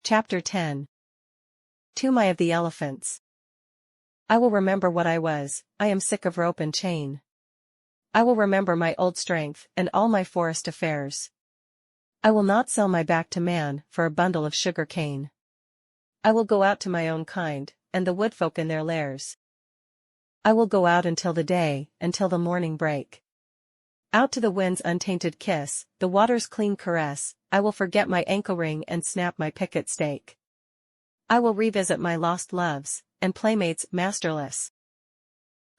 Chapter 10. Toomai of the Elephants. I will remember what I was, I am sick of rope and chain. I will remember my old strength and all my forest affairs. I will not sell my back to man for a bundle of sugar cane. I will go out to my own kind, and the woodfolk in their lairs. I will go out until the day, until the morning break. Out to the wind's untainted kiss, the water's clean caress, I will forget my ankle ring and snap my picket stake. I will revisit my lost loves, and playmates masterless.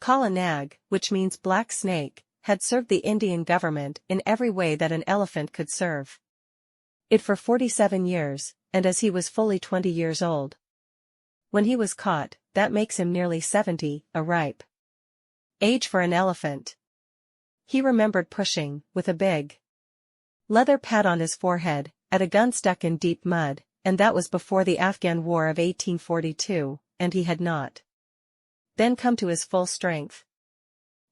Kala Nag, which means black snake, had served the Indian government in every way that an elephant could serve it for 47 years, and as he was fully 20 years old when he was caught, that makes him nearly 70, a ripe age for an elephant. He remembered pushing, with a big leather pad on his forehead, at a gun stuck in deep mud, and that was before the Afghan War of 1842, and he had not then come to his full strength.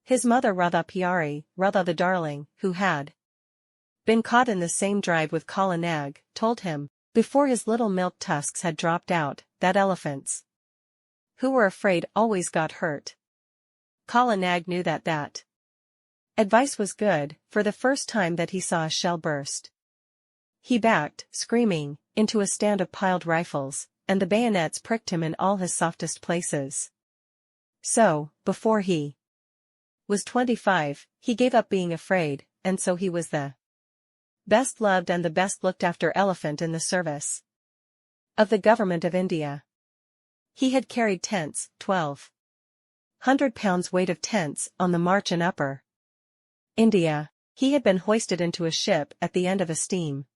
His mother Radha Pyari, Radha the darling, who had been caught in the same drive with Kala Nag, told him, before his little milk tusks had dropped out, that elephants who were afraid always got hurt. Kala Nag knew that advice was good. For the first time that he saw a shell burst, he backed, screaming, into a stand of piled rifles, and the bayonets pricked him in all his softest places. So, before he was 25, he gave up being afraid, and so he was the best loved and the best looked after elephant in the service of the government of India. He had carried tents, 1,200 pounds weight of tents, on the march in Upper India. He had been hoisted into a ship at the end of a steam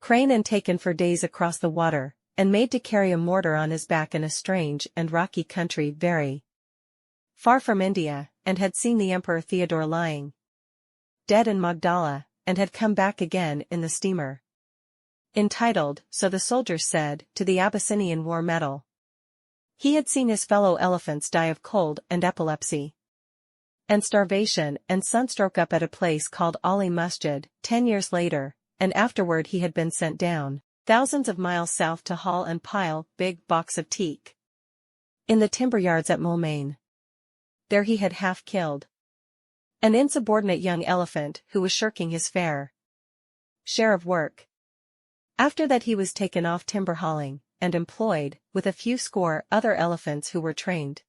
crane and taken for days across the water, and made to carry a mortar on his back in a strange and rocky country very far from India, and had seen the Emperor Theodore lying dead in Magdala, and had come back again in the steamer entitled, so the soldiers said, to the Abyssinian war medal. He had seen his fellow elephants die of cold and epilepsy and starvation and sunstroke up at a place called Ali Masjid 10 years later, and afterward he had been sent down thousands of miles south to haul and pile big box of teak in the timber yards at Moulmein. There he had half killed an insubordinate young elephant who was shirking his fair share of work. After that he was taken off timber hauling, and employed, with a few score other elephants who were trained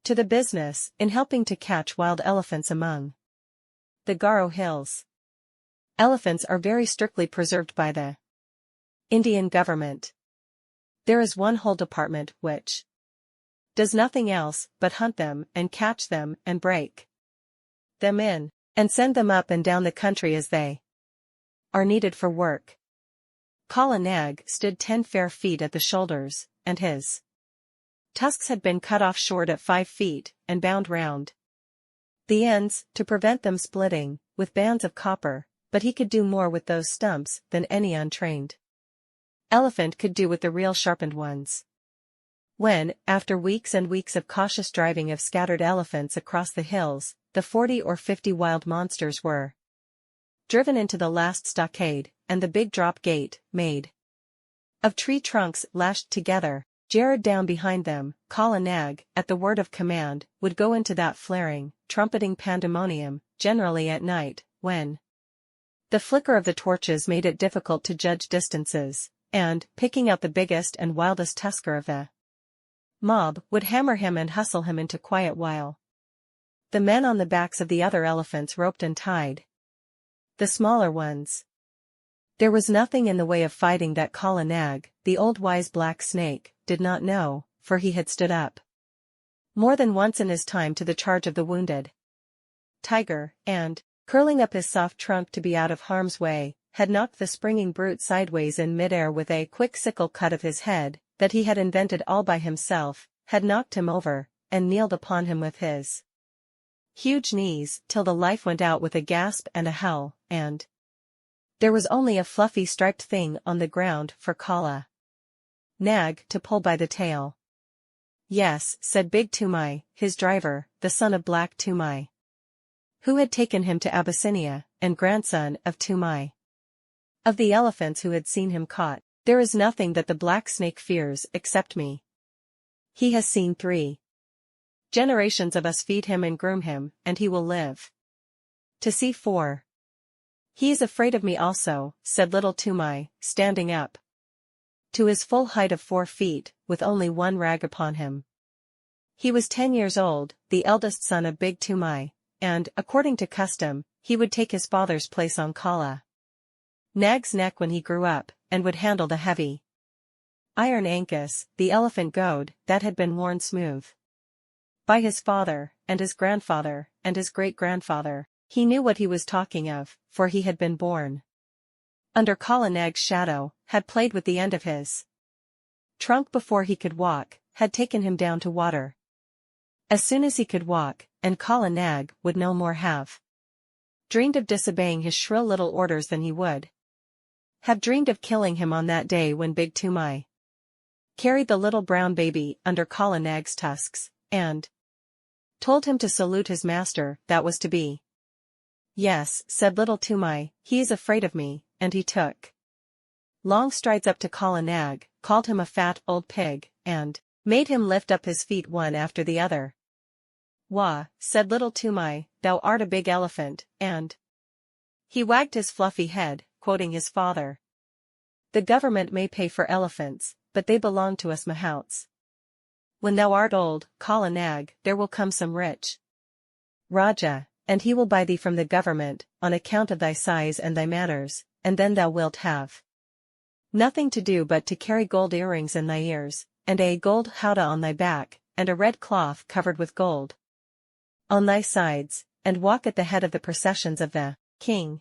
to the business, in helping to catch wild elephants among the Garo hills. Elephants are very strictly preserved by the Indian government. There is one whole department which does nothing else but hunt them and catch them and break them in, and send them up and down the country as they are needed for work. Kala Nag stood 10 fair feet at the shoulders, and his tusks had been cut off short at 5 feet, and bound round the ends, to prevent them splitting, with bands of copper, but he could do more with those stumps than any untrained elephant could do with the real sharpened ones. When, after weeks and weeks of cautious driving of scattered elephants across the hills, the 40 or 50 wild monsters were driven into the last stockade, and the big drop gate, made of tree trunks lashed together, jarred down behind them, Kala Nag, at the word of command, would go into that flaring, trumpeting pandemonium, generally at night, when the flicker of the torches made it difficult to judge distances, and, picking out the biggest and wildest tusker of the mob, would hammer him and hustle him into quiet while the men on the backs of the other elephants roped and tied the smaller ones. There was nothing in the way of fighting that Kala Nag, the old wise black snake, did not know, for he had stood up more than once in his time to the charge of the wounded tiger, and, curling up his soft trunk to be out of harm's way, had knocked the springing brute sideways in midair with a quick sickle cut of his head, that he had invented all by himself, had knocked him over, and kneeled upon him with his huge knees, till the life went out with a gasp and a howl, and there was only a fluffy striped thing on the ground for Kala Nag to pull by the tail. Yes, said Big Toomai, his driver, the son of Black Toomai, who had taken him to Abyssinia, and grandson of Toomai of the elephants who had seen him caught. There is nothing that the black snake fears except me. He has seen 3 generations of us feed him and groom him, and he will live to see 4. He is afraid of me also, said little Toomai, standing up to his full height of 4 feet, with only one rag upon him. He was 10 years old, the eldest son of Big Toomai, and, according to custom, he would take his father's place on Kala Nag's neck when he grew up, and would handle the heavy iron ankus, the elephant goad, that had been worn smooth by his father, and his grandfather, and his great-grandfather. He knew what he was talking of, for he had been born under Kala Nag's shadow, had played with the end of his trunk before he could walk, had taken him down to water as soon as he could walk, and Kala Nag would no more have dreamed of disobeying his shrill little orders than he would have dreamed of killing him on that day when Big Toomai carried the little brown baby under Kala Nag's tusks, and told him to salute his master, that was to be. Yes, said little Toomai, he is afraid of me, and he took long strides up to Kala Nag, called him a fat old pig, and made him lift up his feet one after the other. Wah, said little Toomai, thou art a big elephant, and he wagged his fluffy head, quoting his father. The government may pay for elephants, but they belong to us mahouts. When thou art old, Kala Nag, there will come some rich Raja, and he will buy thee from the government, on account of thy size and thy manners, and then thou wilt have nothing to do but to carry gold earrings in thy ears, and a gold howdah on thy back, and a red cloth covered with gold on thy sides, and walk at the head of the processions of the king.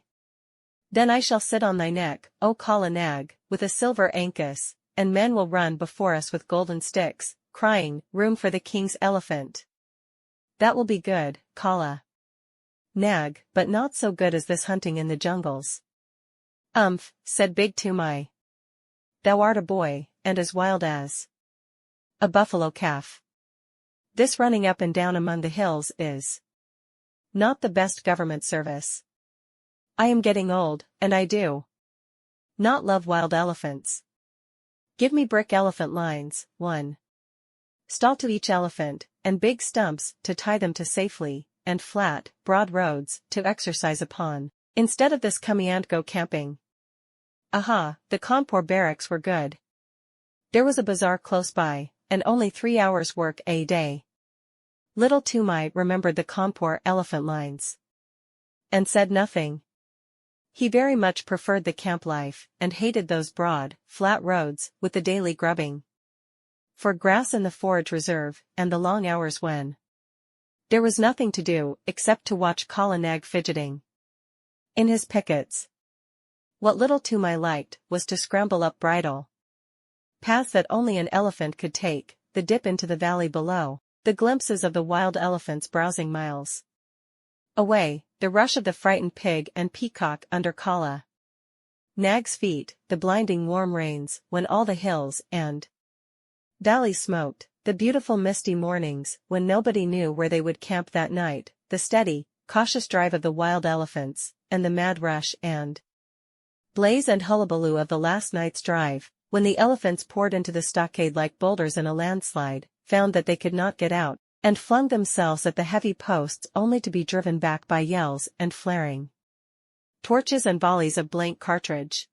Then I shall sit on thy neck, O Kala Nag, with a silver ankus, and men will run before us with golden sticks, crying, room for the king's elephant. That will be good, Kala Nag, but not so good as this hunting in the jungles. Said Big Toomai. Thou art a boy, and as wild as a buffalo calf. This running up and down among the hills is not the best government service. I am getting old, and I do not love wild elephants. Give me brick elephant lines, 1 stall to each elephant, and big stumps to tie them to safely, and flat, broad roads to exercise upon, instead of this come and go camping. Aha, the Kanpur barracks were good. There was a bazaar close by, and only 3 hours' work a day. Little Toomai remembered the Kanpur elephant lines and said nothing. He very much preferred the camp life, and hated those broad, flat roads, with the daily grubbing for grass in the forage reserve, and the long hours when there was nothing to do, except to watch Kala Nag fidgeting in his pickets. What little Toomai liked, was to scramble up bridle paths that only an elephant could take, the dip into the valley below, the glimpses of the wild elephants browsing miles away, the rush of the frightened pig and peacock under Kala Nag's feet, the blinding warm rains, when all the hills and valleys smoked, the beautiful misty mornings, when nobody knew where they would camp that night, the steady, cautious drive of the wild elephants, and the mad rush and blaze and hullabaloo of the last night's drive, when the elephants poured into the stockade like boulders in a landslide, found that they could not get out, and flung themselves at the heavy posts only to be driven back by yells and flaring torches and volleys of blank cartridge.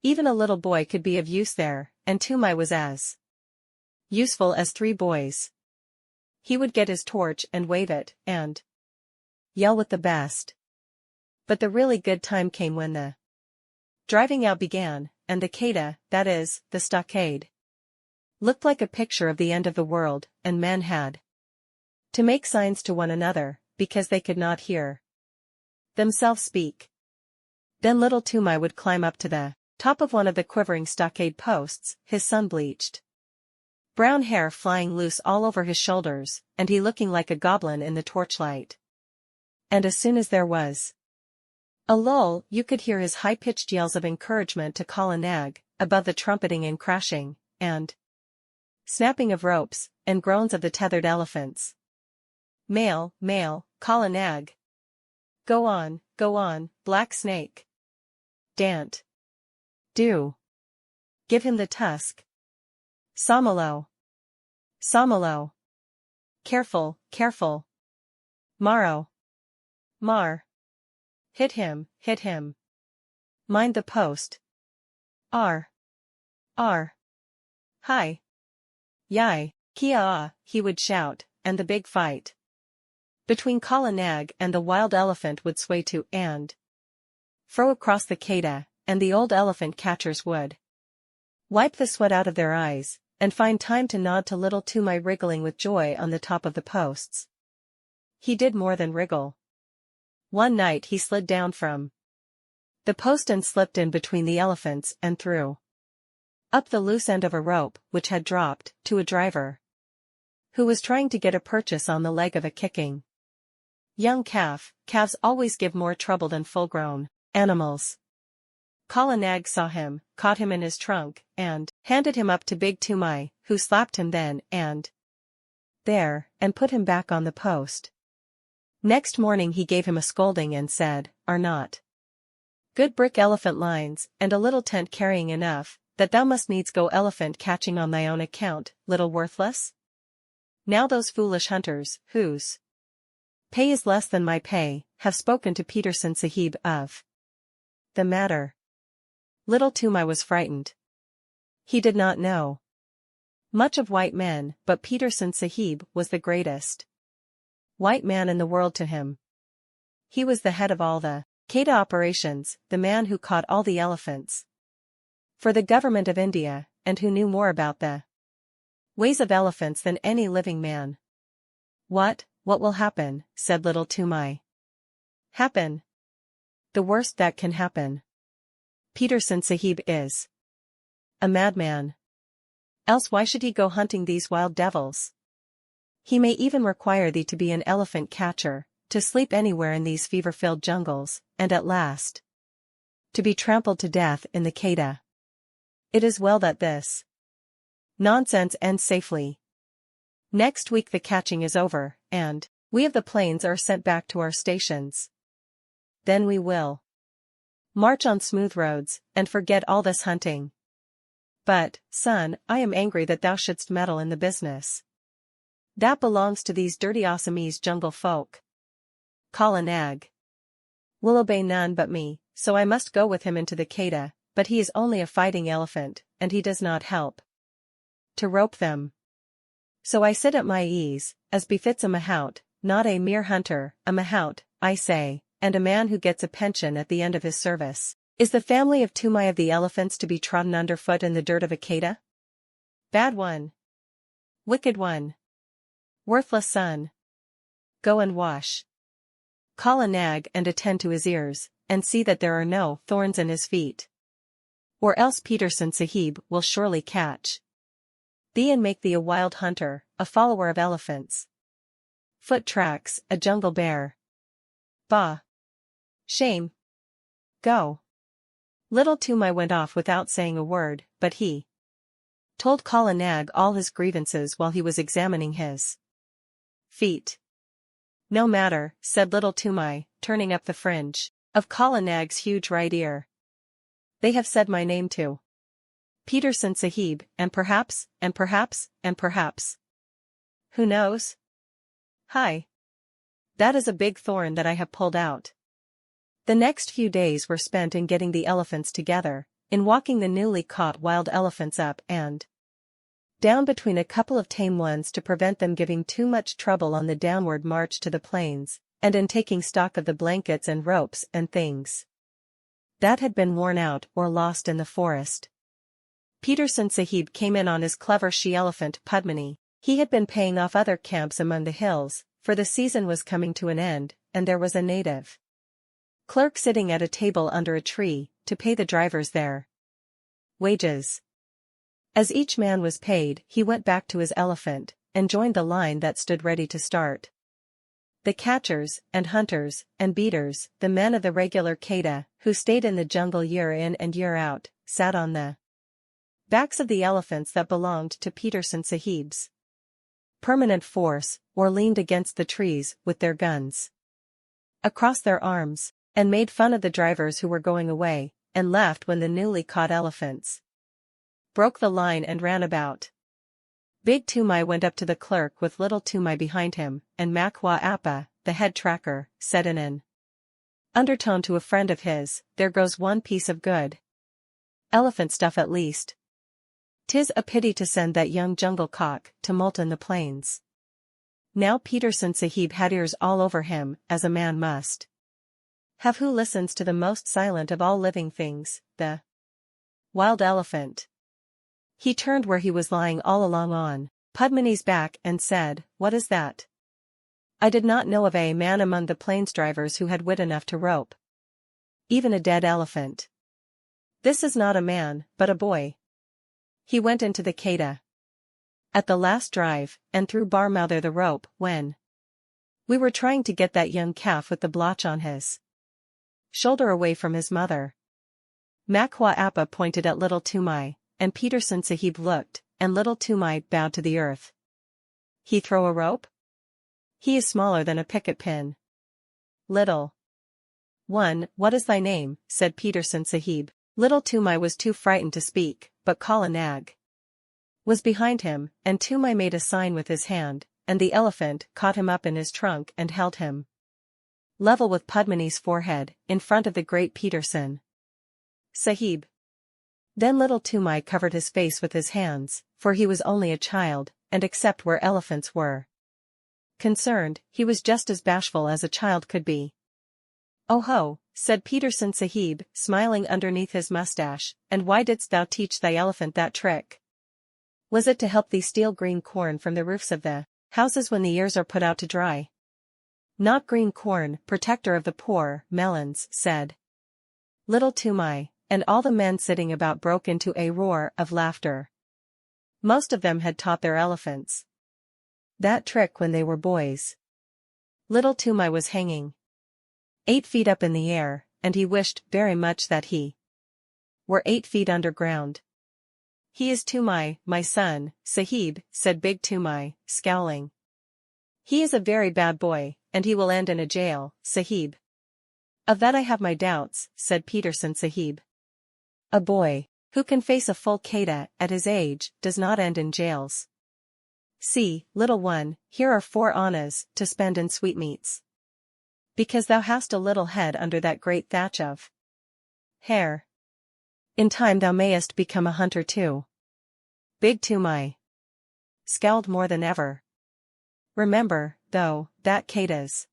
Even a little boy could be of use there, and Toomai was as useful as 3 boys. He would get his torch and wave it, and yell with the best. But the really good time came when the driving out began, and the Keda, that is, the stockade, looked like a picture of the end of the world, and men had to make signs to one another, because they could not hear themselves speak. Then little Toomai would climb up to the top of one of the quivering stockade posts, his sun-bleached brown hair flying loose all over his shoulders, and he looking like a goblin in the torchlight. And as soon as there was a lull, you could hear his high-pitched yells of encouragement to Kala Nag, above the trumpeting and crashing, and snapping of ropes, and groans of the tethered elephants. Mail, Kala Nag. Go on, black snake. Dant. Do. Give him the tusk. Samalo. Samalo. Careful, careful. Maro. Mar. Hit him, hit him. Mind the post. R. R. Hi. Yai, kia, he would shout, and the big fight between Kala Nag and the wild elephant would sway to and fro across the Keda, and the old elephant catchers would wipe the sweat out of their eyes, and find time to nod to little Toomai wriggling with joy on the top of the posts. He did more than wriggle. One night he slid down from the post and slipped in between the elephants and threw up the loose end of a rope which had dropped to a driver who was trying to get a purchase on the leg of a kicking young calf. Calves always give more trouble than full-grown animals. Kala Nag saw him, caught him in his trunk, and handed him up to Big Toomai, who slapped him then and there, and put him back on the post. Next morning he gave him a scolding and said, "Are not good brick elephant lines, and a little tent carrying enough, that thou must needs go elephant catching on thy own account, little worthless? Now those foolish hunters, whose pay is less than my pay, have spoken to Peterson Sahib of the matter." Little Toomai was frightened. He did not know much of white men, but Peterson Sahib was the greatest white man in the world to him. He was the head of all the Keda operations, the man who caught all the elephants for the government of India, and who knew more about the ways of elephants than any living man. What will happen?" said little Toomai. Happen? The worst that can happen. Peterson Sahib is a madman. Else why should he go hunting these wild devils? He may even require thee to be an elephant catcher, to sleep anywhere in these fever-filled jungles, and at last to be trampled to death in the Keda. It is well that this nonsense ends safely. Next week the catching is over, and we of the plains are sent back to our stations. Then we will march on smooth roads, and forget all this hunting. But, son, I am angry that thou shouldst meddle in the business. That belongs to these dirty Assamese jungle folk. Kala Nag will obey none but me, so I must go with him into the Keda, but he is only a fighting elephant, and he does not help to rope them. So I sit at my ease, as befits a mahout, not a mere hunter, a mahout, I say, and a man who gets a pension at the end of his service. Is the family of Toomai of the elephants to be trodden underfoot in the dirt of a Keda? Bad one. Wicked one. Worthless son. Go and wash Kala Nag and attend to his ears, and see that there are no thorns in his feet. Or else Peterson Sahib will surely catch thee and make thee a wild hunter, a follower of elephants. Foot tracks, a jungle bear. Bah! Shame! Go! Little Toomai went off without saying a word, but he told Kala Nag all his grievances while he was examining his feet. No matter, said little Toomai, turning up the fringe of Kala Nag's huge right ear. They have said my name too. Peterson Sahib, and perhaps. Who knows? Hi. That is a big thorn that I have pulled out. The next few days were spent in getting the elephants together, in walking the newly caught wild elephants up and down between a couple of tame ones to prevent them giving too much trouble on the downward march to the plains, and in taking stock of the blankets and ropes and things that had been worn out or lost in the forest. Peterson Sahib came in on his clever she-elephant Padmini. He had been paying off other camps among the hills, for the season was coming to an end, and there was a native clerk sitting at a table under a tree, to pay the drivers their wages. As each man was paid, he went back to his elephant, and joined the line that stood ready to start. The catchers, and hunters, and beaters, the men of the regular Keda, who stayed in the jungle year in and year out, sat on the backs of the elephants that belonged to Peterson Sahib's permanent force, or leaned against the trees with their guns across their arms, and made fun of the drivers who were going away, and laughed when the newly caught elephants broke the line and ran about. Big Toomai went up to the clerk with little Toomai behind him, and Makwa Appa, the head tracker, said in an undertone to a friend of his, "There goes one piece of good elephant stuff at least. 'Tis a pity to send that young jungle cock to molt in the plains." Now Peterson Sahib had ears all over him, as a man must have who listens to the most silent of all living things, the wild elephant. He turned where he was lying all along on Padmini's back and said, "What is that?" I did not know of a man among the plains drivers who had wit enough to rope even a dead elephant. This is not a man, but a boy. He went into the Keda at the last drive, and threw Barmouther the rope when we were trying to get that young calf with the blotch on his shoulder away from his mother. Makwa Appa pointed at little Toomai, and Peterson Sahib looked, and little Toomai bowed to the earth. He throw a rope? He is smaller than a picket pin. Little one, what is thy name? Said Peterson Sahib. Little Toomai was too frightened to speak, but Kala Nag was behind him, and Toomai made a sign with his hand, and the elephant caught him up in his trunk and held him level with Padmini's forehead, in front of the great Peterson Sahib. Then little Toomai covered his face with his hands, for he was only a child, and except where elephants were concerned, he was just as bashful as a child could be. "Oh ho," said Peterson Sahib, smiling underneath his mustache, "and why didst thou teach thy elephant that trick? Was it to help thee steal green corn from the roofs of the houses when the ears are put out to dry?" "Not green corn, protector of the poor, melons," said little Toomai, and all the men sitting about broke into a roar of laughter. Most of them had taught their elephants that trick when they were boys. Little Toomai was hanging 8 feet up in the air, and he wished very much that he were 8 feet underground. "He is Toomai, my son, Sahib," said Big Toomai, scowling. "He is a very bad boy, and he will end in a jail, Sahib." "Of that I have my doubts," said Peterson Sahib. "A boy who can face a full Keda at his age does not end in jails. See, little one, here are 4 annas to spend in sweetmeats. Because thou hast a little head under that great thatch of hair. In time thou mayest become a hunter too." Big Toomai scowled more than ever. "Remember, though, that Kedas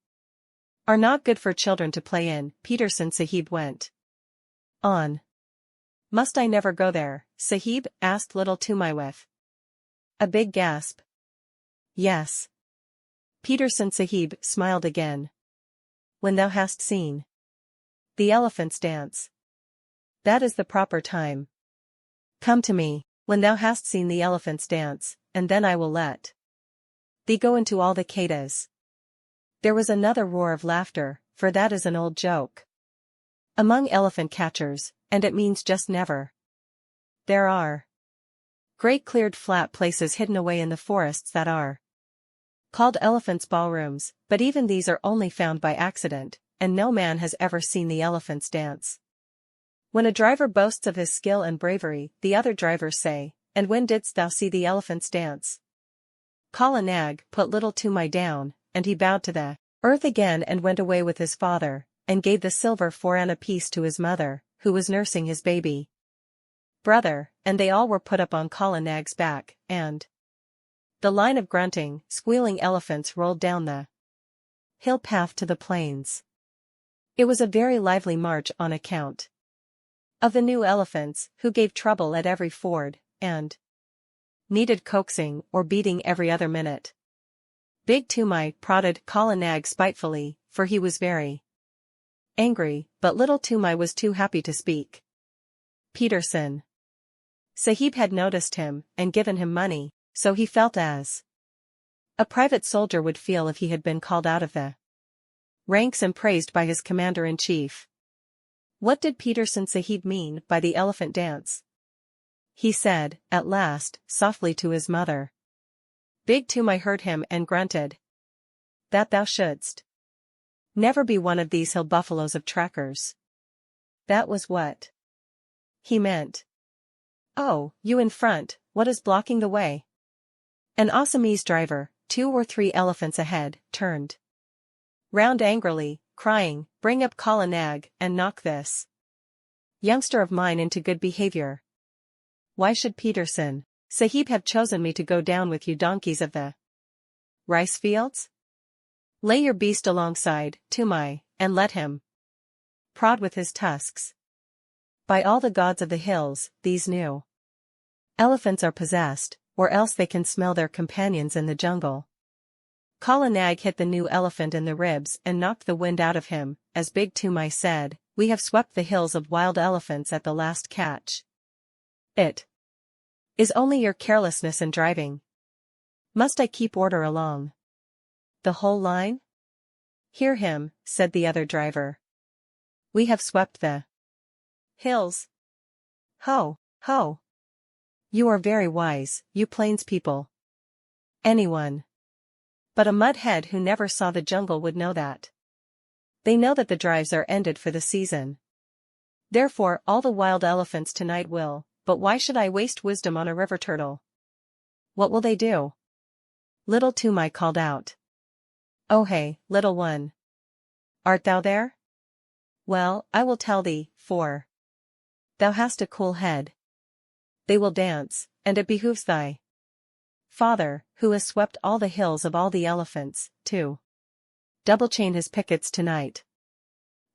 are not good for children to play in," Peterson Sahib went on. "Must I never go there, Sahib?" asked little Toomai with a big gasp. "Yes." Peterson Sahib smiled again. "When thou hast seen the elephants dance. That is the proper time. Come to me, when thou hast seen the elephants dance, and then I will let thee go into all the Kedas." There was another roar of laughter, for that is an old joke among elephant catchers, and it means just never. There are great cleared flat places hidden away in the forests that are called elephants' ballrooms, but even these are only found by accident, and no man has ever seen the elephants dance. When a driver boasts of his skill and bravery, the other drivers say, "And when didst thou see the elephants dance?" Kala Nag put little Toomai down, and he bowed to the earth again and went away with his father, and gave the silver 4 anna piece to his mother, who was nursing his baby brother, and they all were put up on Kala Nag's back, and the line of grunting, squealing elephants rolled down the hill path to the plains. It was a very lively march on account of the new elephants, who gave trouble at every ford, and needed coaxing or beating every other minute. Big Toomai prodded Kala Nag spitefully, for he was very angry, but little Toomai was too happy to speak. Peterson Sahib had noticed him, and given him money, so he felt as a private soldier would feel if he had been called out of the ranks and praised by his commander-in-chief. What did Peterson Sahib mean by the elephant dance? He said, at last, softly to his mother. Big Toomai heard him and grunted. "That thou shouldst never be one of these hill buffaloes of trackers." That was what he meant. Oh, you in front, what is blocking the way? An Assamese driver, 2 or 3 elephants ahead, turned round angrily, crying, bring up Kala Nag, and knock this youngster of mine into good behavior. Why should Peterson Sahib have chosen me to go down with you donkeys of the rice fields? Lay your beast alongside, Toomai, and let him prod with his tusks. By all the gods of the hills, these new elephants are possessed, or else they can smell their companions in the jungle. Kala Nag hit the new elephant in the ribs and knocked the wind out of him, as Big Toomai said, we have swept the hills of wild elephants at the last catch. It is only your carelessness in driving. Must I keep order along the whole line? Hear him, said the other driver. We have swept the hills. Ho, ho. You are very wise, you plains people. Anyone but a mudhead who never saw the jungle would know that. They know that the drives are ended for the season. Therefore all the wild elephants tonight will, but why should I waste wisdom on a river turtle? What will they do? Little Toomai called out. Oh hey, little one. Art thou there? Well, I will tell thee, for thou hast a cool head. They will dance, and it behooves thy father, who has swept all the hills of all the elephants, to double-chain his pickets tonight.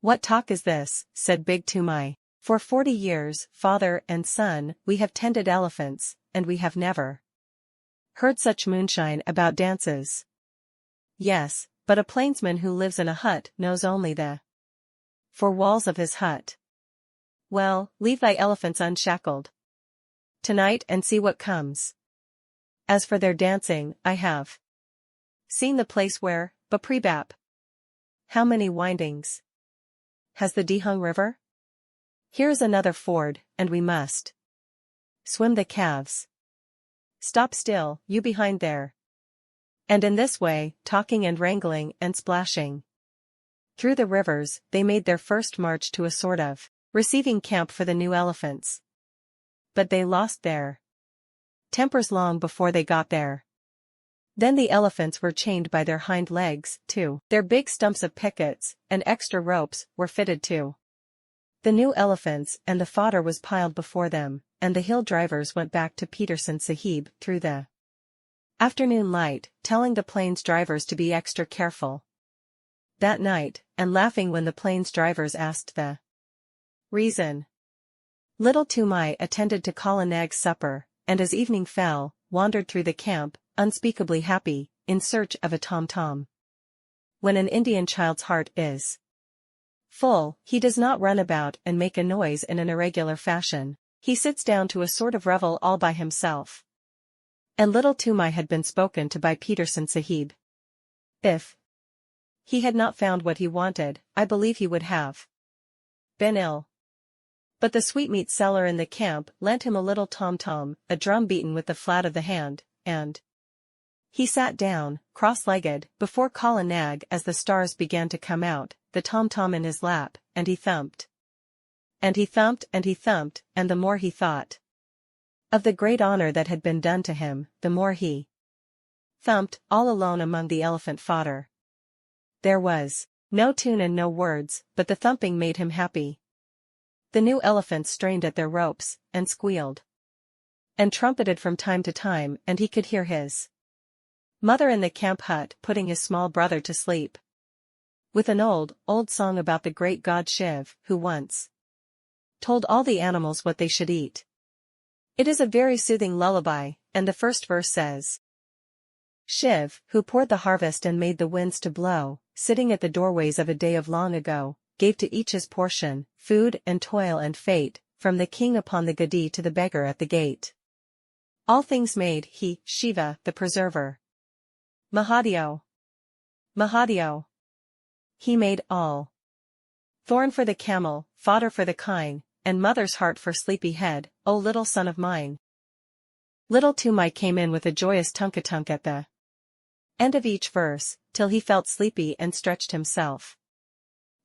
What talk is this, said Big Toomai. For 40 years, father and son, we have tended elephants, and we have never heard such moonshine about dances. Yes, but a plainsman who lives in a hut knows only the 4 walls of his hut. Well, leave thy elephants unshackled tonight and see what comes. As for their dancing, I have seen the place where, Baprebap. How many windings has the Dihung River? Here is another ford, and we must swim the calves. Stop still, you behind there. And in this way, talking and wrangling and splashing through the rivers, they made their first march to a sort of receiving camp for the new elephants. But they lost their tempers long before they got there. Then the elephants were chained by their hind legs, too. Their big stumps of pickets, and extra ropes, were fitted to the new elephants, and the fodder was piled before them, and the hill drivers went back to Peterson Sahib through the afternoon light, telling the plains drivers to be extra careful that night, and laughing when the plains drivers asked the reason. Little Toomai attended to Kala Nag's supper, and as evening fell, wandered through the camp, unspeakably happy, in search of a tom-tom. When an Indian child's heart is full, he does not run about and make a noise in an irregular fashion. He sits down to a sort of revel all by himself. And little Toomai had been spoken to by Peterson Sahib. If he had not found what he wanted, I believe he would have been ill. But the sweetmeat seller in the camp lent him a little tom-tom, a drum beaten with the flat of the hand, and he sat down, cross-legged, before Kala Nag as the stars began to come out, the tom-tom in his lap, and he thumped. And he thumped and he thumped, and the more he thought of the great honor that had been done to him, the more he thumped, all alone among the elephant fodder. There was no tune and no words, but the thumping made him happy. The new elephants strained at their ropes, and squealed and trumpeted from time to time, and he could hear his mother in the camp hut putting his small brother to sleep with an old song about the great god Shiv, who once told all the animals what they should eat. It is a very soothing lullaby, and the first verse says, Shiv, who poured the harvest and made the winds to blow, sitting at the doorways of a day of long ago, gave to each his portion, food and toil and fate, from the king upon the gadi to the beggar at the gate. All things made he, Shiva, the preserver. Mahadev. Mahadev. He made all. Thorn for the camel, fodder for the kine, and mother's heart for sleepy head, O little son of mine. Little Toomai came in with a joyous tunk-a-tunk at the end of each verse, till he felt sleepy and stretched himself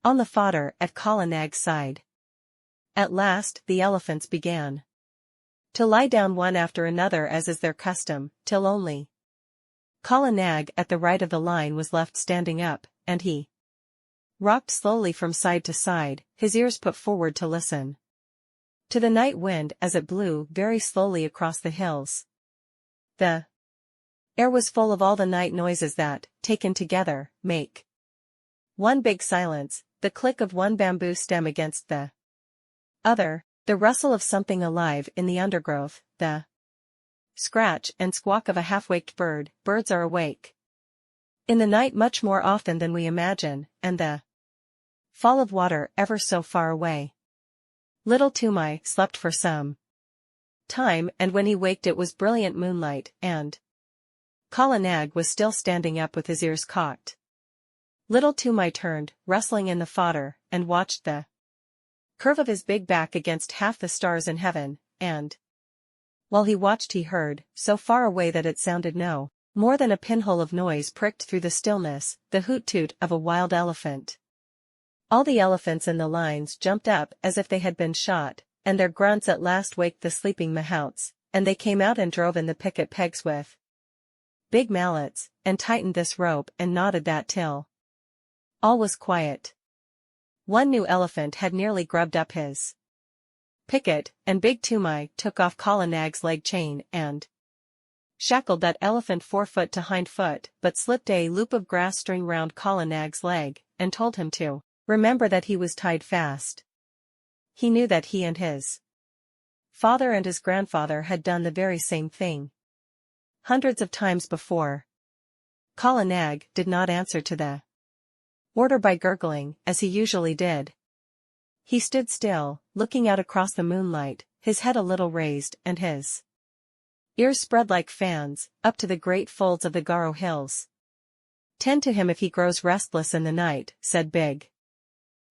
on the fodder at Kala Nag's side. At last the elephants began to lie down one after another as is their custom, till only Kala Nag at the right of the line was left standing up, and he rocked slowly from side to side, his ears put forward to listen to the night wind as it blew very slowly across the hills. The air was full of all the night noises that, taken together, make one big silence, the click of one bamboo stem against the other, the rustle of something alive in the undergrowth, the scratch and squawk of a half-waked bird. Birds are awake in the night much more often than we imagine, and the fall of water ever so far away. Little Toomai slept for some time, and when he waked it was brilliant moonlight, and Kala Nag was still standing up with his ears cocked. Little Toomai turned, rustling in the fodder, and watched the curve of his big back against half the stars in heaven, and while he watched he heard, so far away that it sounded no more than a pinhole of noise pricked through the stillness, the hoot-toot of a wild elephant. All the elephants in the lines jumped up as if they had been shot, and their grunts at last waked the sleeping mahouts, and they came out and drove in the picket pegs with big mallets, and tightened this rope and knotted that till all was quiet. One new elephant had nearly grubbed up his picket, and Big Toomai took off Kala Nag's leg chain and shackled that elephant forefoot to hind foot, but slipped a loop of grass string round Kala Nag's leg, and told him to remember that he was tied fast. He knew that he and his father and his grandfather had done the very same thing hundreds of times before. Kala Nag did not answer to the order by gurgling, as he usually did. He stood still, looking out across the moonlight, his head a little raised and his ears spread like fans, up to the great folds of the Garo hills. "Tend to him if he grows restless in the night," said Big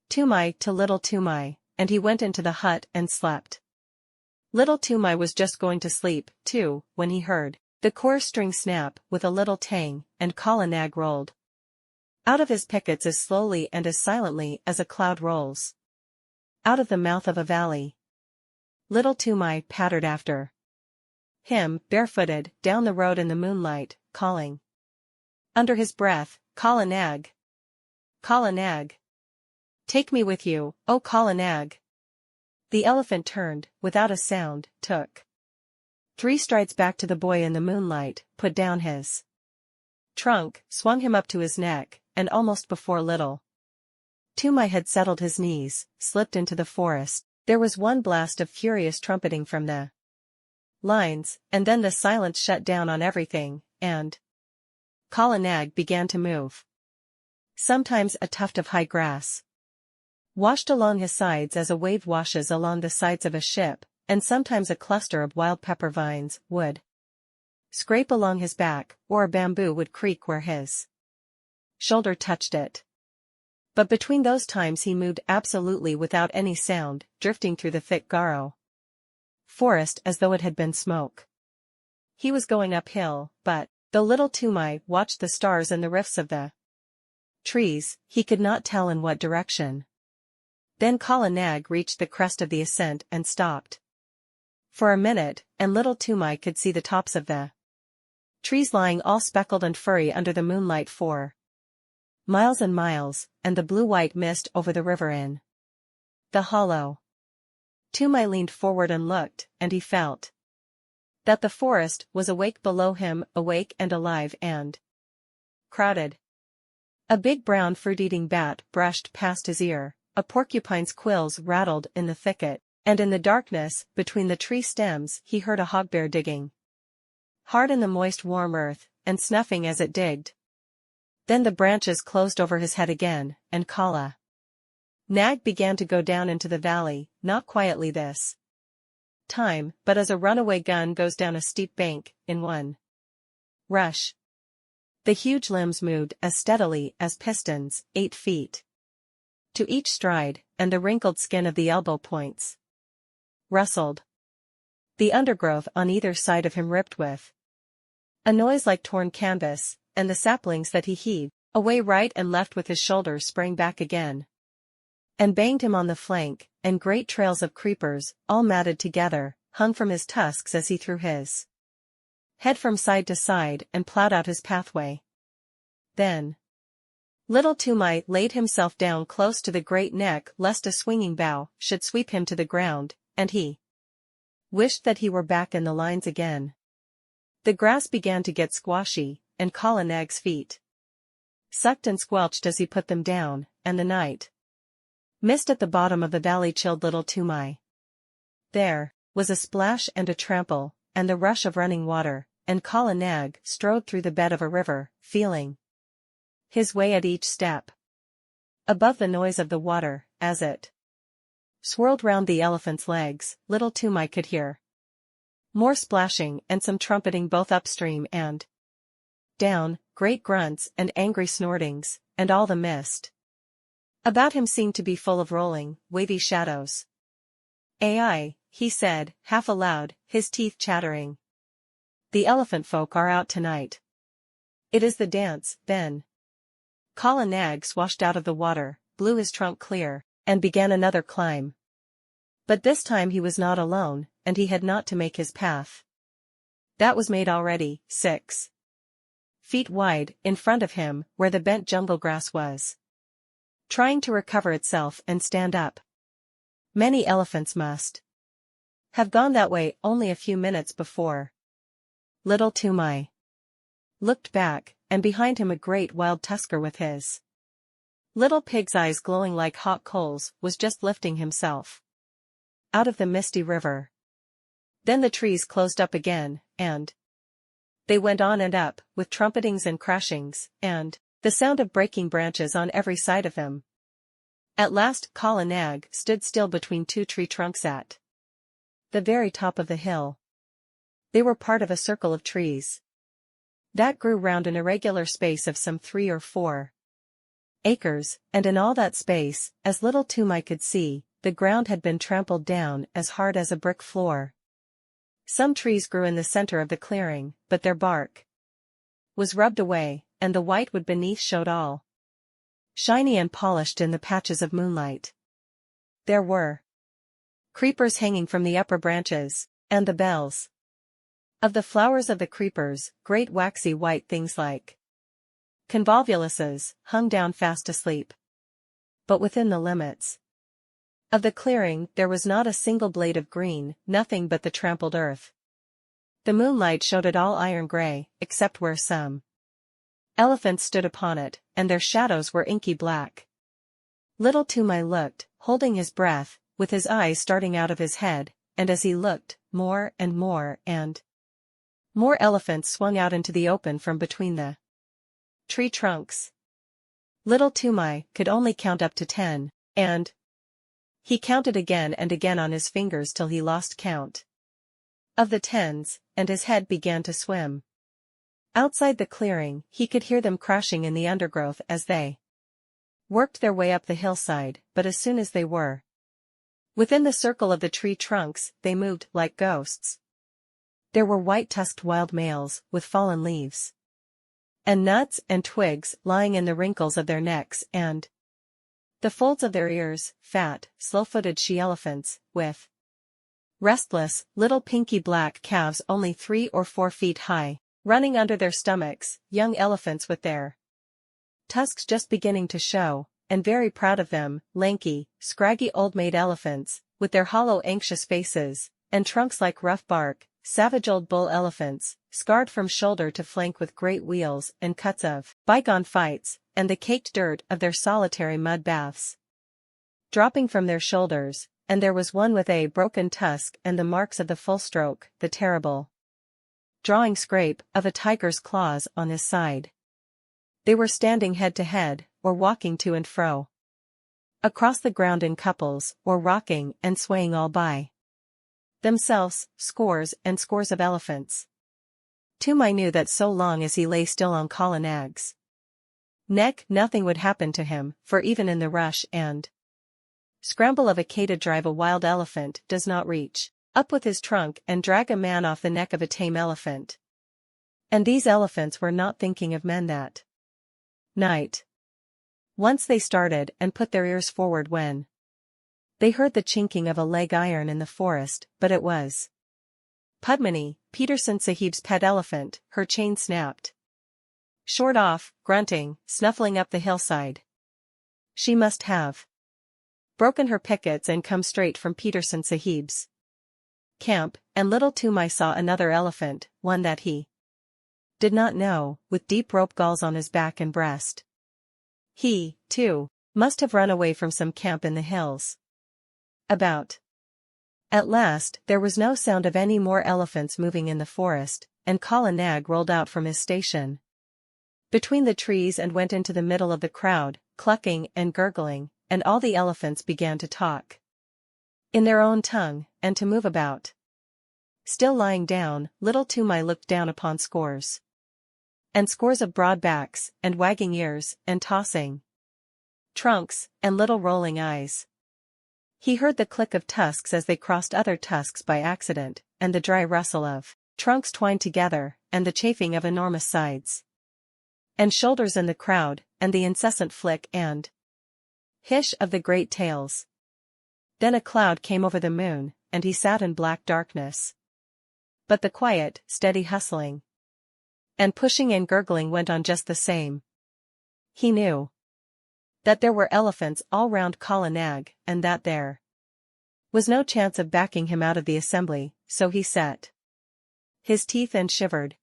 Toomai to Little Toomai, and he went into the hut and slept. Little Toomai was just going to sleep, too, when he heard the core string snap with a little tang, and Kala Nag rolled out of his pickets as slowly and as silently as a cloud rolls out of the mouth of a valley. Little Toomai pattered after him, barefooted, down the road in the moonlight, calling under his breath, "Kala Nag! Kala Nag! Take me with you, oh Kala Nag!" The elephant turned, without a sound, took 3 strides back to the boy in the moonlight, put down his trunk, swung him up to his neck, and almost before Little Toomai had settled his knees, slipped into the forest. There was one blast of furious trumpeting from the lines, and then the silence shut down on everything, and Kala Nag began to move. Sometimes a tuft of high grass washed along his sides as a wave washes along the sides of a ship, and sometimes a cluster of wild pepper vines would scrape along his back, or a bamboo would creak where his shoulder touched it. But between those times he moved absolutely without any sound, drifting through the thick Garo forest as though it had been smoke. He was going uphill, but, though Little Toomai watched the stars and the rifts of the trees, he could not tell in what direction. Then Kala Nag reached the crest of the ascent and stopped for a minute, and Little Toomai could see the tops of the trees lying all speckled and furry under the moonlight for miles and miles, and the blue-white mist over the river in the hollow. Toomai leaned forward and looked, and he felt that the forest was awake below him, awake and alive and crowded. A big brown fruit-eating bat brushed past his ear, a porcupine's quills rattled in the thicket, and in the darkness, between the tree stems, he heard a hogbear digging hard in the moist warm earth, and snuffing as it digged. Then the branches closed over his head again, and Kala Nag began to go down into the valley, not quietly this time, but as a runaway gun goes down a steep bank, in one rush. The huge limbs moved as steadily as pistons, 8 feet to each stride, and the wrinkled skin of the elbow points rustled. The undergrowth on either side of him ripped with a noise like torn canvas, and the saplings that he heaved away right and left with his shoulders sprang back again and banged him on the flank, and great trails of creepers, all matted together, hung from his tusks as he threw his head from side to side and plowed out his pathway. Then little Toomai laid himself down close to the great neck lest a swinging bough should sweep him to the ground, and he wished that he were back in the lines again. The grass began to get squashy, and Kala Nag's feet sucked and squelched as he put them down, and the night mist at the bottom of the valley chilled little Toomai. There was a splash and a trample, and the rush of running water, and Kala Nag strode through the bed of a river, feeling his way at each step. Above the noise of the water, as it swirled round the elephant's legs, little Toomai could hear more splashing and some trumpeting both upstream and down, great grunts and angry snortings, and all the mist about him seemed to be full of rolling, wavy shadows. "Ai," he said, half aloud, his teeth chattering. "The elephant folk are out tonight. It is the dance, then." Kala Nag swashed out of the water, blew his trunk clear, and began another climb. But this time he was not alone, and he had not to make his path. That was made already, 6 feet wide, in front of him, where the bent jungle grass was trying to recover itself and stand up. Many elephants must have gone that way only a few minutes before. Little Toomai looked back, and behind him a great wild tusker with his little pig's eyes glowing like hot coals was just lifting himself out of the misty river. Then the trees closed up again, and they went on and up, with trumpetings and crashings, and the sound of breaking branches on every side of him. At last Kala Nag stood still between two tree trunks at the very top of the hill. They were part of a circle of trees that grew round an irregular space of some 3 or 4 acres, and in all that space, as little Toomai could see, the ground had been trampled down as hard as a brick floor. Some trees grew in the center of the clearing, but their bark was rubbed away, and the white wood beneath showed all shiny and polished in the patches of moonlight. There were creepers hanging from the upper branches, and the bells of the flowers of the creepers, great waxy white things like convolvuluses, hung down fast asleep. But within the limits of the clearing there was not a single blade of green, nothing but the trampled earth. The moonlight showed it all iron gray, except where some elephants stood upon it, and their shadows were inky black. Little Toomai looked, holding his breath, with his eyes starting out of his head, and as he looked, more and more elephants swung out into the open from between the tree trunks. Little Toomai could only count up to 10, and he counted again and again on his fingers till he lost count of the tens, and his head began to swim. Outside the clearing, he could hear them crashing in the undergrowth as they worked their way up the hillside, but as soon as they were within the circle of the tree trunks, they moved like ghosts. There were white-tusked wild males, with fallen leaves and nuts and twigs lying in the wrinkles of their necks and the folds of their ears, fat, slow-footed she-elephants, with restless, little pinky black calves only 3 or 4 feet high, running under their stomachs, young elephants with their tusks just beginning to show, and very proud of them, lanky, scraggy old maid elephants, with their hollow anxious faces, and trunks like rough bark, savage old bull elephants, scarred from shoulder to flank with great wheals and cuts of bygone fights, and the caked dirt of their solitary mud baths dropping from their shoulders, and there was one with a broken tusk and the marks of the full stroke, the terrible drawing scrape of a tiger's claws on his side. They were standing head to head, or walking to and fro across the ground in couples, or rocking and swaying all by themselves, scores and scores of elephants. Toomai knew that so long as he lay still on Kala Nag's neck nothing would happen to him, for even in the rush and scramble of a K to drive a wild elephant does not reach up with his trunk and drag a man off the neck of a tame elephant. And these elephants were not thinking of men that night. Once they started and put their ears forward when they heard the chinking of a leg iron in the forest, but it was Padmini, Peterson Sahib's pet elephant, her chain snapped. Short off, grunting, snuffling up the hillside. She must have broken her pickets and come straight from Peterson Sahib's camp, and little Toomai saw another elephant, one that he did not know, with deep rope galls on his back and breast. He, too, must have run away from some camp in the hills. At last, there was no sound of any more elephants moving in the forest, and Kala Nag rolled out from his station between the trees and went into the middle of the crowd, clucking and gurgling, and all the elephants began to talk in their own tongue, and to move about. Still lying down, little Toomai looked down upon scores and scores of broad backs, and wagging ears, and tossing trunks, and little rolling eyes. He heard the click of tusks as they crossed other tusks by accident, and the dry rustle of trunks twined together, and the chafing of enormous sides and shoulders in the crowd, and the incessant flick and hish of the great tails. Then a cloud came over the moon, and he sat in black darkness. But the quiet, steady hustling and pushing and gurgling went on just the same. He knew that there were elephants all round Kala Nag, and that there was no chance of backing him out of the assembly, so he set his teeth and shivered.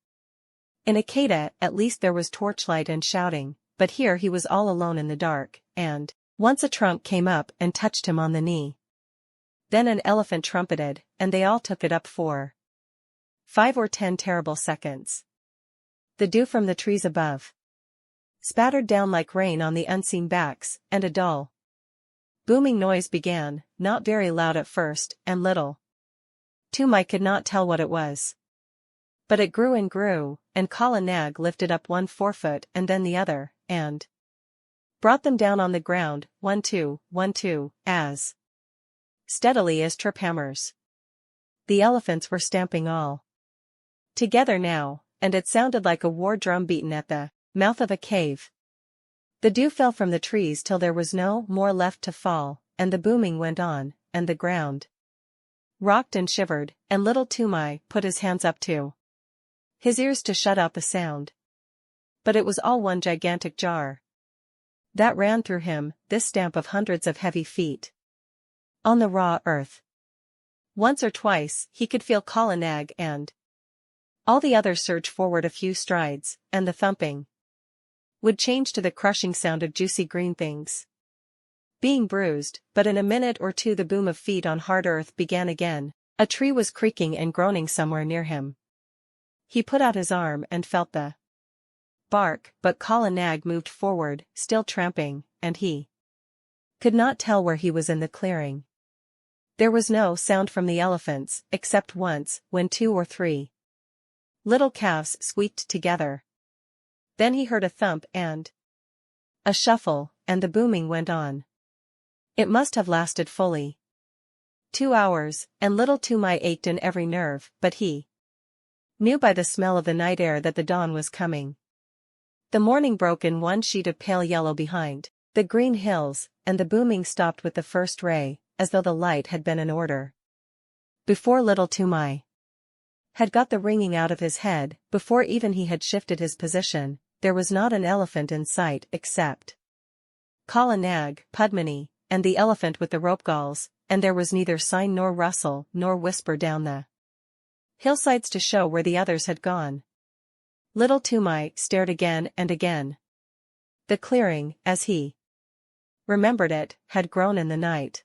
In Akeda, at least there was torchlight and shouting, but here he was all alone in the dark, and once a trunk came up and touched him on the knee. Then an elephant trumpeted, and they all took it up for 5 or 10 terrible seconds. The dew from the trees above spattered down like rain on the unseen backs, and a dull booming noise began, not very loud at first, and little Toomai could not tell what it was. But it grew, and Kala Nag lifted up one forefoot and then the other, and brought them down on the ground, 1, 2, 1, 2, as steadily as trip hammers. The elephants were stamping all together now, and it sounded like a war drum beaten at the mouth of a cave. The dew fell from the trees till there was no more left to fall, and the booming went on, and the ground rocked and shivered, and little Toomai put his hands up to his ears to shut out the sound. But it was all one gigantic jar that ran through him, this stamp of hundreds of heavy feet on the raw earth. Once or twice he could feel Kala Nag and all the others surge forward a few strides, and the thumping would change to the crushing sound of juicy green things being bruised, but in a minute or two the boom of feet on hard earth began again. A tree was creaking and groaning somewhere near him. He put out his arm and felt the bark, but Kala Nag moved forward, still tramping, and he could not tell where he was in the clearing. There was no sound from the elephants, except once, when 2 or 3 little calves squeaked together. Then he heard a thump and a shuffle, and the booming went on. It must have lasted fully 2 hours, and little Toomai ached in every nerve, but he knew by the smell of the night air that the dawn was coming. The morning broke in one sheet of pale yellow behind the green hills, and the booming stopped with the first ray, as though the light had been an order. Before little Toomai had got the ringing out of his head, before even he had shifted his position, there was not an elephant in sight except Kala Nag, Padmini, and the elephant with the rope galls, and there was neither sign nor rustle nor whisper down the hillsides to show where the others had gone. Little Toomai stared again and again. The clearing, as he remembered it, had grown in the night.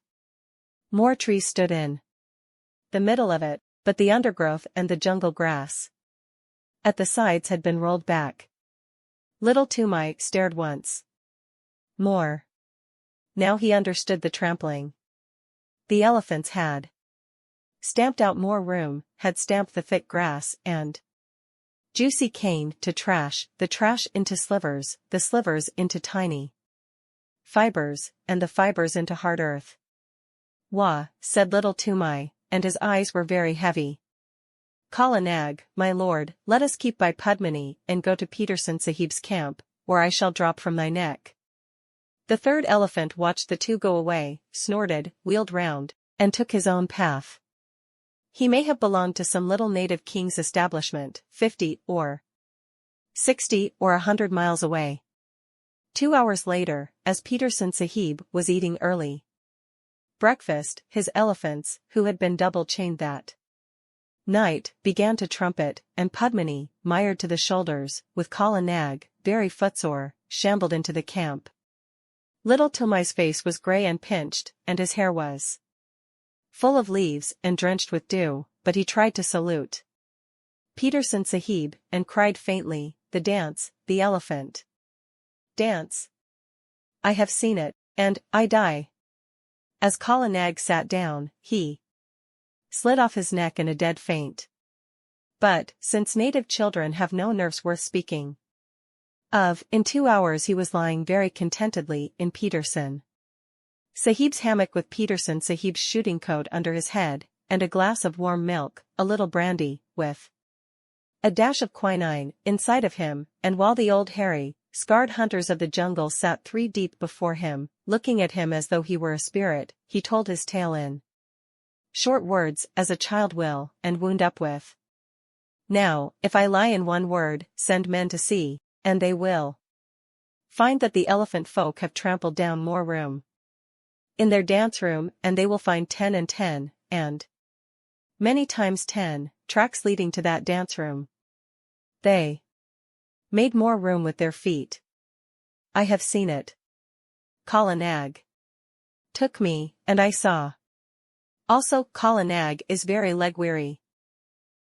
More trees stood in the middle of it, but the undergrowth and the jungle grass at the sides had been rolled back. Little Toomai stared once more. Now he understood the trampling. The elephants had stamped out more room, had stamped the thick grass and juicy cane to trash, the trash into slivers, the slivers into tiny fibers, and the fibers into hard earth. Wah, said little Toomai, and his eyes were very heavy. Kala Nag, my lord, let us keep by Padmini and go to Peterson Sahib's camp, or I shall drop from thy neck. The third elephant watched the two go away, snorted, wheeled round, and took his own path. He may have belonged to some little native king's establishment, 50 or 60 or 100 miles away. 2 hours later, as Peterson Sahib was eating early breakfast, his elephants, who had been double-chained that night, began to trumpet, and Padmini, mired to the shoulders, with Kala Nag, very footsore, shambled into the camp. Little Toomai's face was grey and pinched, and his hair was full of leaves and drenched with dew, but he tried to salute Peterson Sahib, and cried faintly, "The dance, the elephant dance. I have seen it, and I die." As Kala Nag sat down, he slid off his neck in a dead faint. But, since native children have no nerves worth speaking of, in 2 hours he was lying very contentedly in Peterson Sahib's hammock with Peterson Sahib's shooting coat under his head, and a glass of warm milk, a little brandy, with a dash of quinine, inside of him, and while the old hairy, scarred hunters of the jungle sat 3 deep before him, looking at him as though he were a spirit, he told his tale in short words, as a child will, and wound up with, "Now, if I lie in one word, send men to see, and they will find that the elephant folk have trampled down more room in their dance room, and they will find 10 and 10, and many times 10, tracks leading to that dance room. They made more room with their feet. I have seen it. Kala Nag took me, and I saw. Also, Kala Nag is very leg-weary."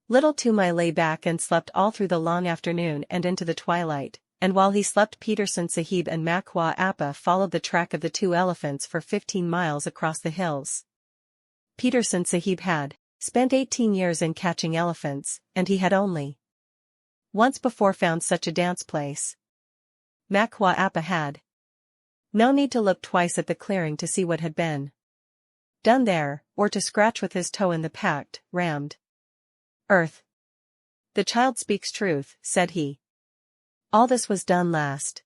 Little Toomai lay back and slept all through the long afternoon and into the twilight, and while he slept Peterson Sahib and Makwa Appa followed the track of the 2 elephants for 15 miles across the hills. Peterson Sahib had spent 18 years in catching elephants, and he had only once before found such a dance place. Makwa Appa had no need to look twice at the clearing to see what had been done there, or to scratch with his toe in the packed, rammed earth. "The child speaks truth," said he. "All this was done last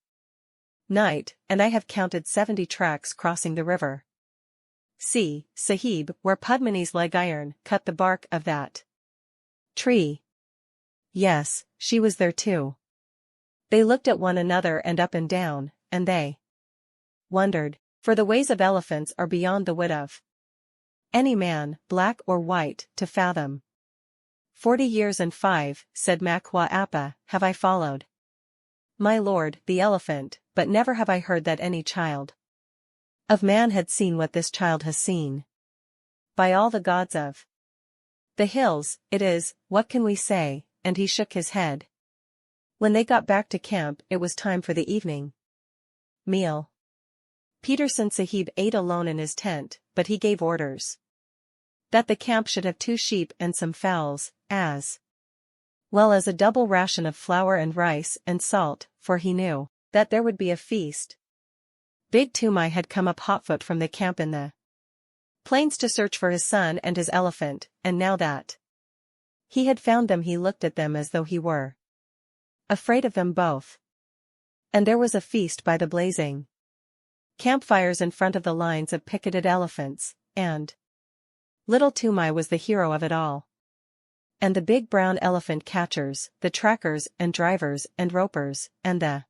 night, and I have counted 70 tracks crossing the river. See, Sahib, where Padmini's leg iron cut the bark of that tree." Yes, she was there too. They looked at one another and up and down, and they wondered, for the ways of elephants are beyond the wit of any man, black or white, to fathom. 40 years and 5, said Makwa Appa, have I followed my lord, the elephant, but never have I heard that any child of man had seen what this child has seen. By all the gods of the hills, it is, what can we say, and he shook his head. When they got back to camp, it was time for the evening meal. Peterson Sahib ate alone in his tent, but he gave orders that the camp should have 2 sheep and some fowls, as well as a double ration of flour and rice and salt, for he knew that there would be a feast. Big Toomai had come up hotfoot from the camp in the plains to search for his son and his elephant, and now that he had found them he looked at them as though he were afraid of them both. And there was a feast by the blazing campfires in front of the lines of picketed elephants, and little Toomai was the hero of it all. And the big brown elephant catchers, the trackers and drivers and ropers, and the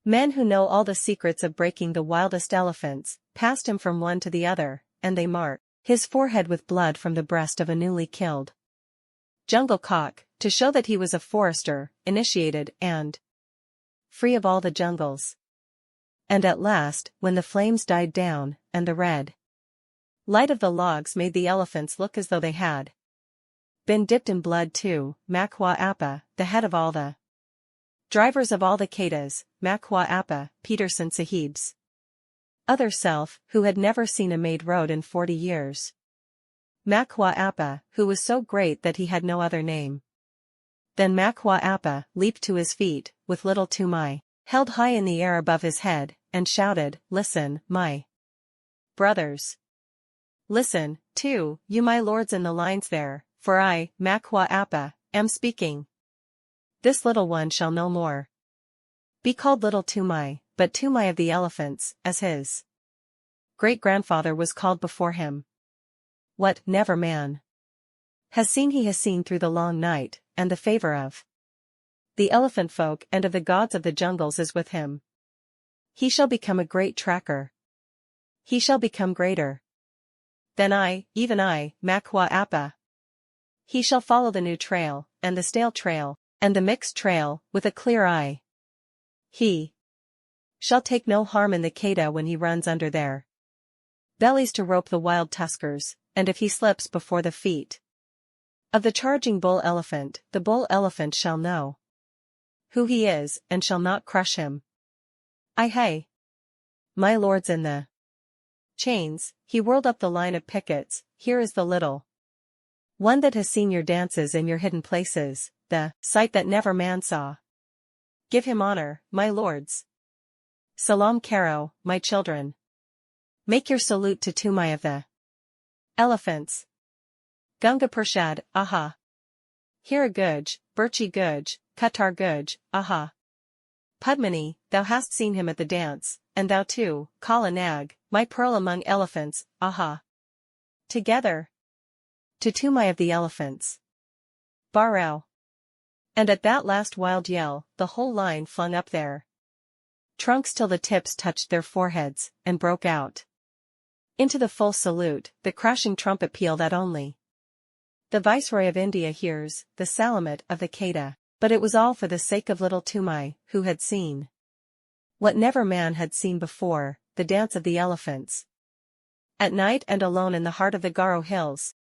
men who know all the secrets of breaking the wildest elephants, passed him from one to the other, and they marked his forehead with blood from the breast of a newly killed jungle cock, to show that he was a forester, initiated and free of all the jungles. And at last, when the flames died down, and the red light of the logs made the elephants look as though they had been dipped in blood too, Makwa Appa, the head of all the drivers of all the Kedas, Makwa Appa, Peterson Sahib's other self, who had never seen a made road in 40 years. Makwa Appa, who was so great that he had no other name. Then Makwa Appa leaped to his feet, with little Toomai held high in the air above his head, and shouted, "Listen, my brothers. Listen, too, you my lords in the lines there, for I, Makwa Appa, am speaking. This little one shall no more be called little Toomai, but Toomai of the elephants, as his great-grandfather was called before him. What, never man He has seen through the long night, and the favor of the elephant folk and of the gods of the jungles is with him. He shall become a great tracker. He shall become greater than I, even I, Makwa Appa. He shall follow the new trail, and the stale trail, and the mixed trail, with a clear eye. He shall take no harm in the Keda when he runs under their bellies to rope the wild tuskers, and if he slips before the feet of the charging bull elephant, the bull elephant shall know who he is, and shall not crush him. Hey! My lords in the chains, he whirled up the line of pickets, here is the little one that has seen your dances in your hidden places, the sight that never man saw. Give him honor, my lords. Salam Karo, my children. Make your salute to Toomai of the elephants. Gunga Pershad, aha. Hira Guj, Birchi Guj, Qatar Guj, aha. Padmini, thou hast seen him at the dance, and thou too, Kala Nag, my pearl among elephants, aha. Together. To Toomai of the elephants. Barrow. And at that last wild yell, the whole line flung up their trunks till the tips touched their foreheads, and broke out into the full salute, the crashing trumpet peal that only the Viceroy of India hears, the Salamat of the Keda. But it was all for the sake of little Toomai, who had seen what never man had seen before, the dance of the elephants. At night and alone in the heart of the Garo hills,